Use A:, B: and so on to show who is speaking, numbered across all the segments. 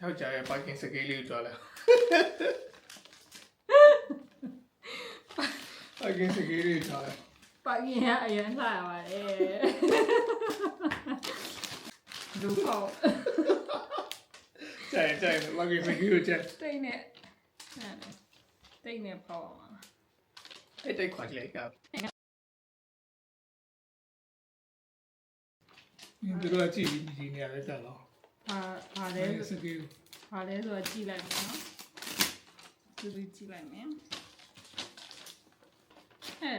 A: ယောက်ျားရဲ့ parking စကေးလေးကိုကြွားလိုက် parking စကေးလေးကိုကြွားလိုက်
B: parking ကအရင်လှရပါတယ်လူပေါ့
A: ကြိုင် parking စကေးကိုကြိုင်
B: တိတ်နဲ့ပေါ့ပါ
A: တိတ်ခွာကြလိုက်ကဒီတော့ကြည့်ဒီနေရာလေးတက်တော့
B: ဟာလဲ
A: စကေး
B: ဟာလဲဆိုတော့ကြည့်လိုက်မယ်နော်သူကြည့်လိုက်မယ်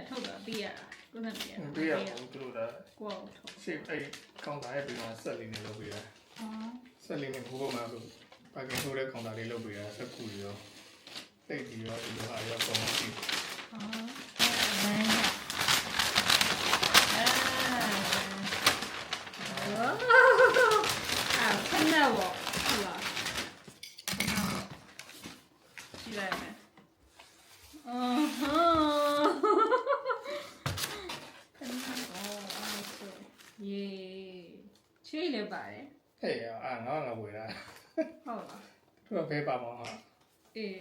B: ထုတ်တော့ပြီးရတာကိုယ်နဲ့ပြီးရတာ
A: ပေးရအောင်သူတို့က
B: ကိုယ့်ထုတ်
A: ရှေ့အဲ့ကောင်တာရဲ့ဘေးမှာဆက်လေးနဲ့လုပ်ပေးတာဆက်လေးနဲ့ဘိုးဘုံမှာလို့ parking ထိုးတဲ့ကောင်တာလေးလုပ်ပေးတာဆက်ကူရောတိတ်ပြီးတော့ဒီလိုဟာရောပုံမှန်ကြည့်
B: ခဏပေါ့ဟုတ်လားကြည့်လိုက်မယ်ယေချွေးလည်းပါတယ်
A: ဟဲ့အာငါဝယ်တာ
B: ဟုတ်လား
A: သူကဘဲပါမောင်းဟာ
B: အေး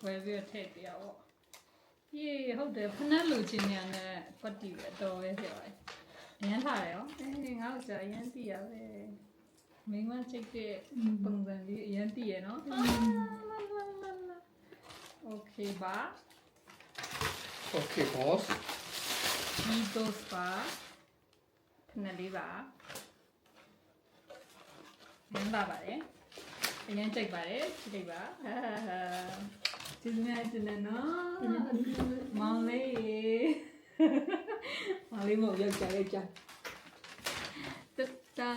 B: ဝယ်ပြီးထည့်ပြရပေါ့ယေဟုတ်တယ်ဖနက်လူချင်းညာနဲ့ပတ်တီပဲတော်ပဲဖြစ်ပါတယ်အရန်ထားတယ်ရောအေးငါ့ကိုအရန်တီးရပဲမိမချိတ်တဲ့ပုံစံလေးအရန်တီးရနော်โอเคပါ
A: Okay boss
B: ဒီတော့ပါဖနက်လေးပါမင်းပါပါတယ်အရင်ကြိုက်ပါတယ်ကြိုက်ပါကျေးဇူးများတင်တယ်နော်မောင်လေးမောင်လေးမို့ရောက်ကြတတာ